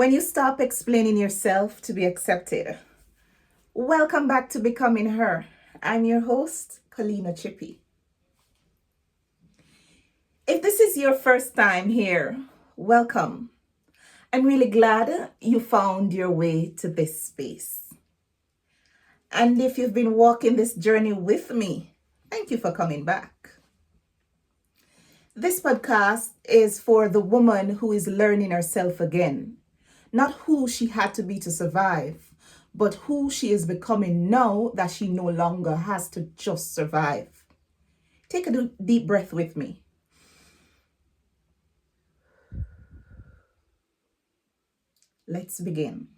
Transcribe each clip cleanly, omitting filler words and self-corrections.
When you stop explaining yourself to be accepted. Welcome back to Becoming Her. I'm your host, Kalina Chippy. If this is your first time here, welcome. I'm really glad you found your way to this space. And if you've been walking this journey with me, thank you for coming back. This podcast is for the woman who is learning herself again. Not who she had to be to survive, but who she is becoming now that she no longer has to just survive. Take a deep breath with me. Let's begin.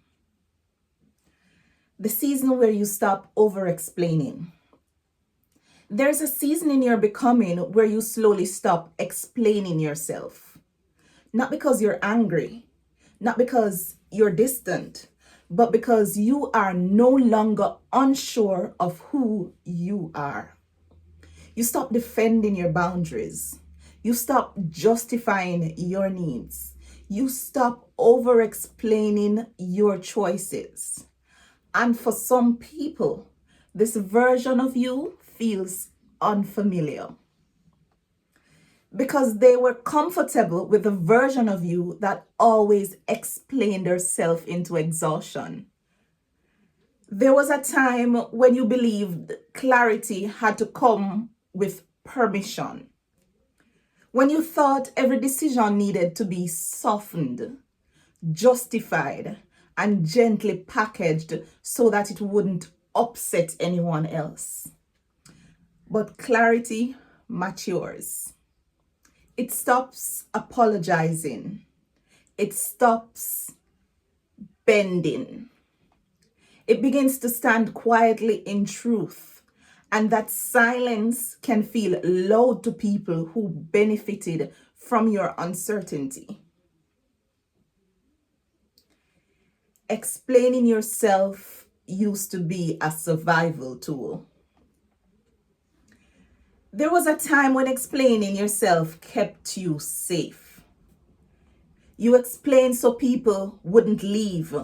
The season where you stop over-explaining. There's a season in your becoming where you slowly stop explaining yourself. Not because you're angry, not because you're distant, but because you are no longer unsure of who you are. You stop defending your boundaries. You stop justifying your needs. You stop over-explaining your choices. And for some people, this version of you feels unfamiliar because they were comfortable with the version of you that always explained herself into exhaustion. There was a time when you believed clarity had to come with permission. When you thought every decision needed to be softened, justified, and gently packaged so that it wouldn't upset anyone else. But clarity matures. It stops apologizing. It stops bending. It begins to stand quietly in truth. And that silence can feel loud to people who benefited from your uncertainty. Explaining yourself used to be a survival tool. There was a time when explaining yourself kept you safe. You explained so people wouldn't leave.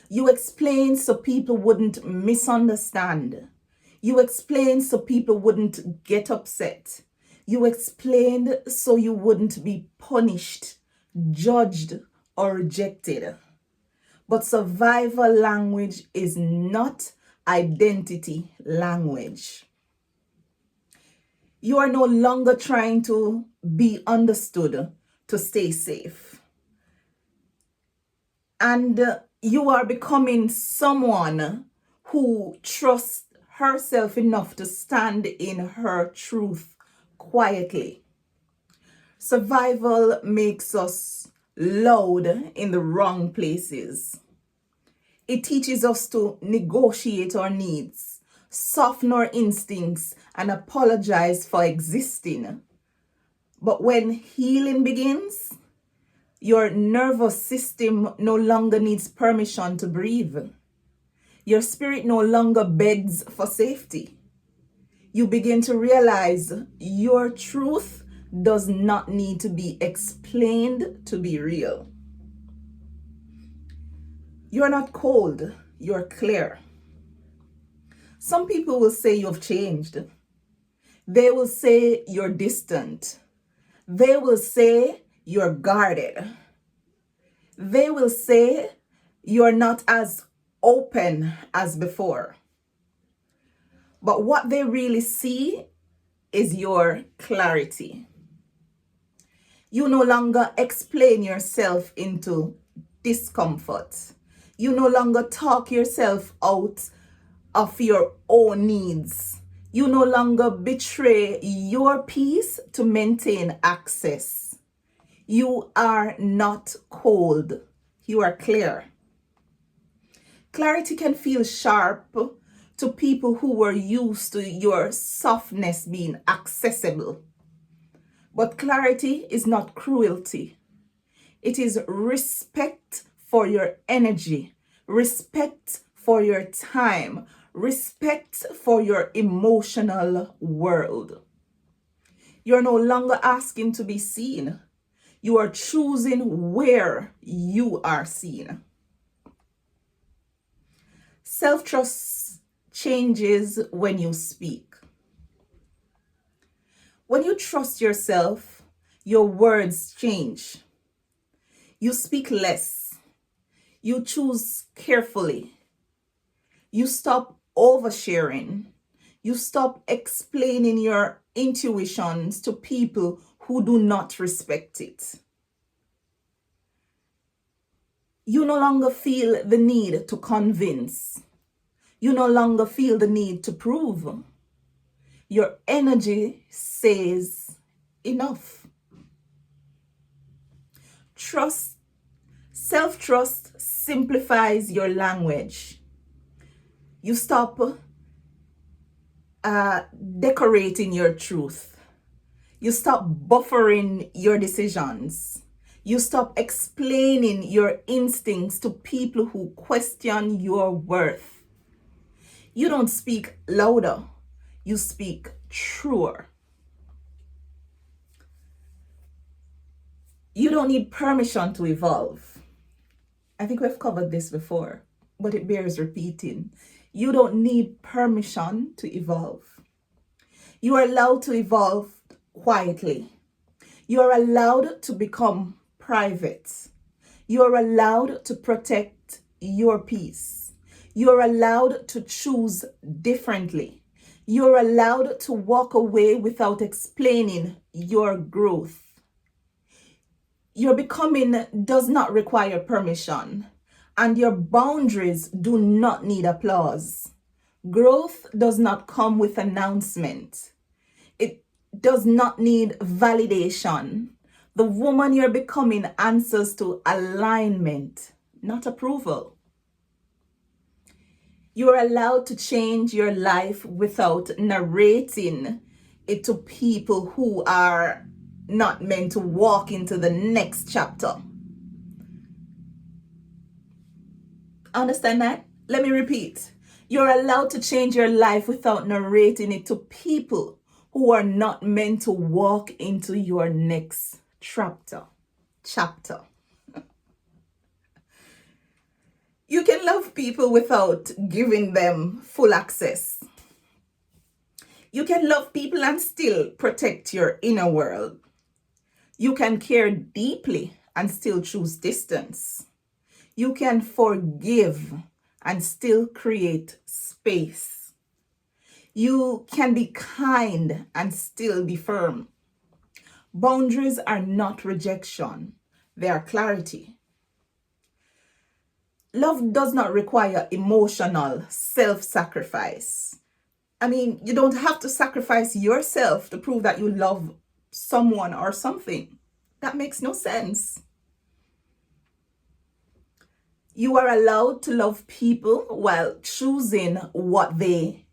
You explained so people wouldn't misunderstand. You explained so people wouldn't get upset. You explained so you wouldn't be punished, judged, or rejected. But survival language is not identity language. You are no longer trying to be understood to stay safe. And you are becoming someone who trusts herself enough to stand in her truth quietly. Survival makes us loud in the wrong places. It teaches us to negotiate our needs, soften our instincts, and apologize for existing. But when healing begins, your nervous system no longer needs permission to breathe. Your spirit no longer begs for safety. You begin to realize your truth does not need to be explained to be real. You're not cold, you're clear. Some people will say you've changed. They will say you're distant. They will say you're guarded. They will say you're not as open as before. But what they really see is your clarity. You no longer explain yourself into discomfort. You no longer talk yourself out of your own needs. You no longer betray your peace to maintain access. You are not cold. You are clear. Clarity can feel sharp to people who were used to your softness being accessible. But clarity is not cruelty. It is respect for your energy, respect for your time, respect for your emotional world. You're no longer asking to be seen. You are choosing where you are seen. Self-trust changes when you speak. When you trust yourself, your words change. You speak less. You choose carefully. You stop oversharing. You stop explaining your intuitions to people who do not respect it. You no longer feel the need to convince. You no longer feel the need to prove. Your energy says enough. Trust, self-trust simplifies your language. You stop decorating your truth. You stop buffering your decisions. You stop explaining your instincts to people who question your worth. You don't speak louder, you speak truer. You don't need permission to evolve. I think we've covered this before, but it bears repeating. You don't need permission to evolve. You are allowed to evolve quietly. You are allowed to become private. You are allowed to protect your peace. You are allowed to choose differently. You are allowed to walk away without explaining your growth. Your becoming does not require permission, and your boundaries do not need applause. Growth does not come with announcement. It does not need validation. The woman you're becoming answers to alignment, not approval. You are allowed to change your life without narrating it to people who are not meant to walk into the next chapter. Understand that? Let me repeat. You're allowed to change your life without narrating it to people who are not meant to walk into your next chapter. You can love people without giving them full access. You can love people and still protect your inner world. You can care deeply and still choose distance. You can forgive and still create space. You can be kind and still be firm. Boundaries are not rejection, they are clarity. Love does not require emotional self-sacrifice. I mean, you don't have to sacrifice yourself to prove that you love someone or something. That makes no sense. You are allowed to love people while choosing what they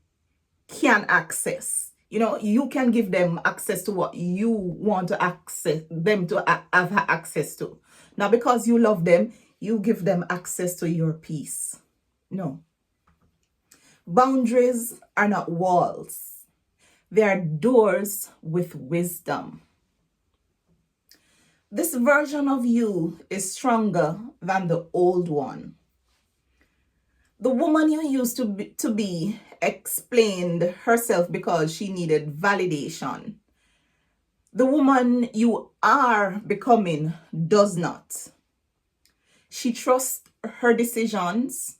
can access. You know, you can give them access to what you want to access them to have access to. Now, because you love them, you give them access to your peace. No. Boundaries are not walls. They are doors with wisdom. This version of you is stronger than the old one. The woman you used to be explained herself because she needed validation. The woman you are becoming does not. She trusts her decisions.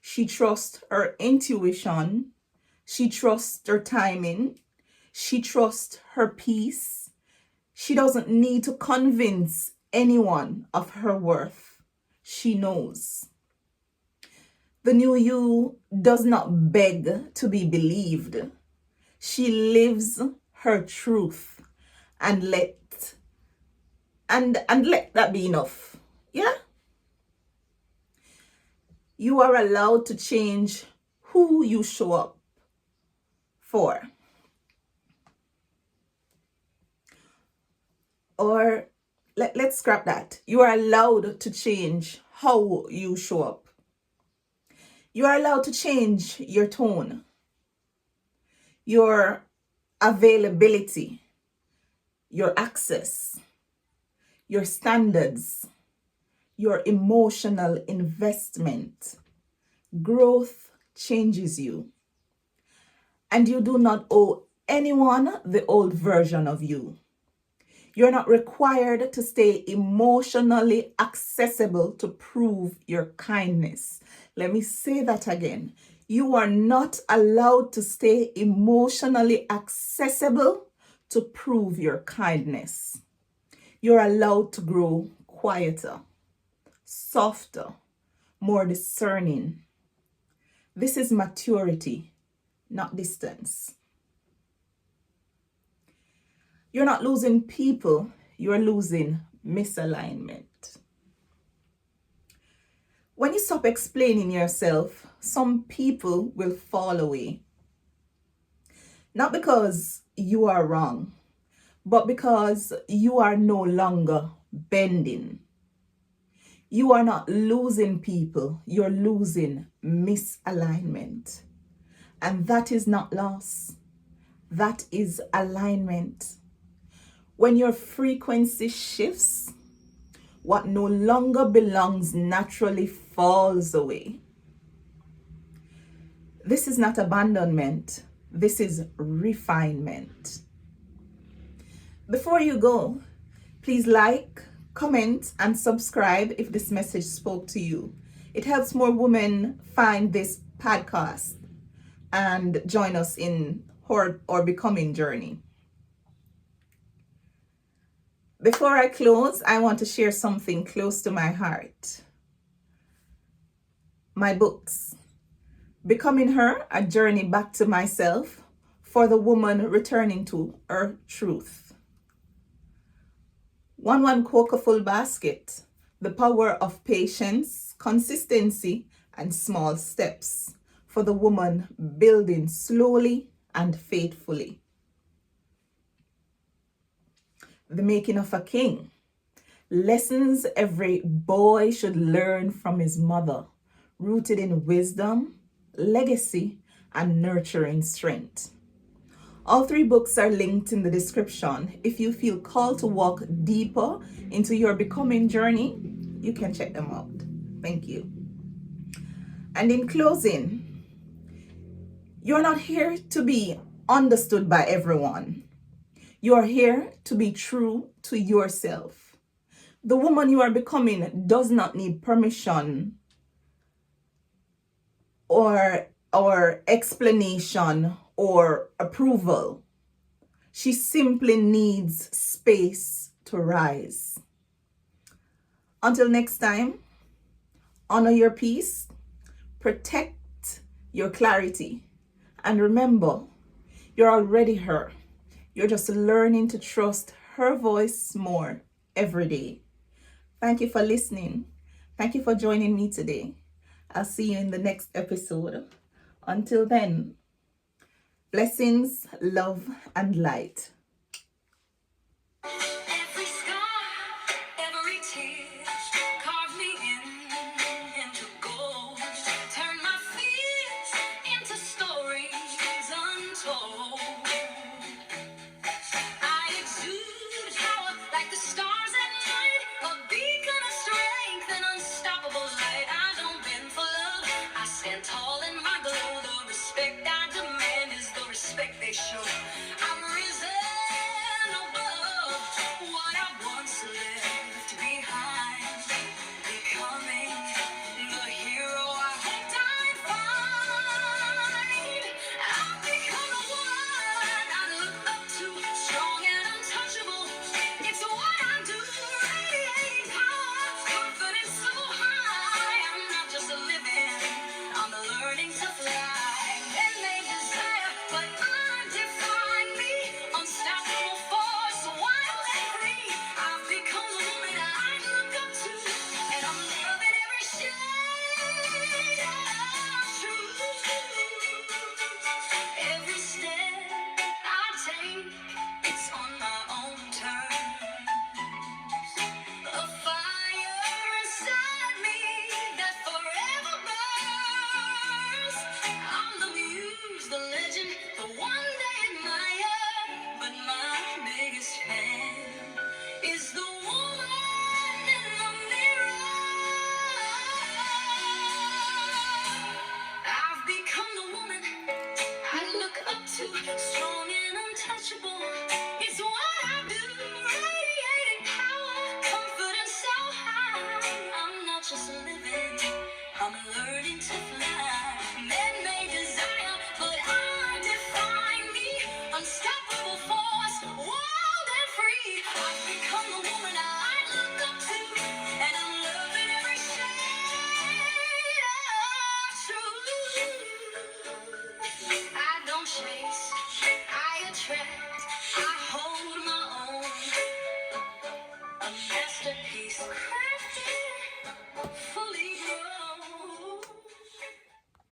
She trusts her intuition. She trusts her timing. She trusts her peace. She doesn't need to convince anyone of her worth. She knows. The new you does not beg to be believed. She lives her truth and let that be enough. Yeah? You are allowed to change who you show up for. Or let's scrap that. You are allowed to change how you show up. You are allowed to change your tone, your availability, your access. your standards, your emotional investment. Growth changes you. And you do not owe anyone the old version of you. You're not required to stay emotionally accessible to prove your kindness. Let me say that again. You are not allowed to stay emotionally accessible to prove your kindness. You're allowed to grow quieter, softer, more discerning. This is maturity, not distance. You're not losing people, you're losing misalignment. When you stop explaining yourself, some people will fall away. Not because you are wrong, but because you are no longer bending. You are not losing people, you're losing misalignment. And that is not loss, that is alignment. When your frequency shifts, what no longer belongs naturally falls away. This is not abandonment, this is refinement. Before you go, please like, comment, and subscribe if this message spoke to you. It helps more women find this podcast and join us in our becoming journey. Before I close, I want to share something close to my heart. My books. Becoming Her, A Journey Back to Myself, for the woman returning to her truth. 1 Coco Full Basket, The Power of Patience, Consistency, and Small Steps, for the woman building slowly and faithfully. The Making of a King, Lessons every boy should learn from his mother, rooted in wisdom, legacy, and nurturing strength. All 3 books are linked in the description. If you feel called to walk deeper into your becoming journey, you can check them out. Thank you. And in closing, you're not here to be understood by everyone. You're here to be true to yourself. The woman you are becoming does not need permission or explanation or approval. She simply needs space to rise. Until next time, honor your peace, protect your clarity, and remember, you're already her. You're just learning to trust her voice more every day. Thank you for listening. Thank you for joining me today. I'll see you in the next episode. Until then, blessings, love, and light. Every scar, every tear, carve me into gold. Turn my fears into stories untold. I exude power like the stars at night, a beacon of strength and unstoppable light. I don't bend for love, I stand tall in my glow. The respect I demand is the respect they show. I'm risen above what I once left behind, becoming the hero I hoped I'd find. I've become the one I look up to, strong and untouchable. It's what I do, radiating power, confidence so high. I'm not just a living, I'm the learning. change.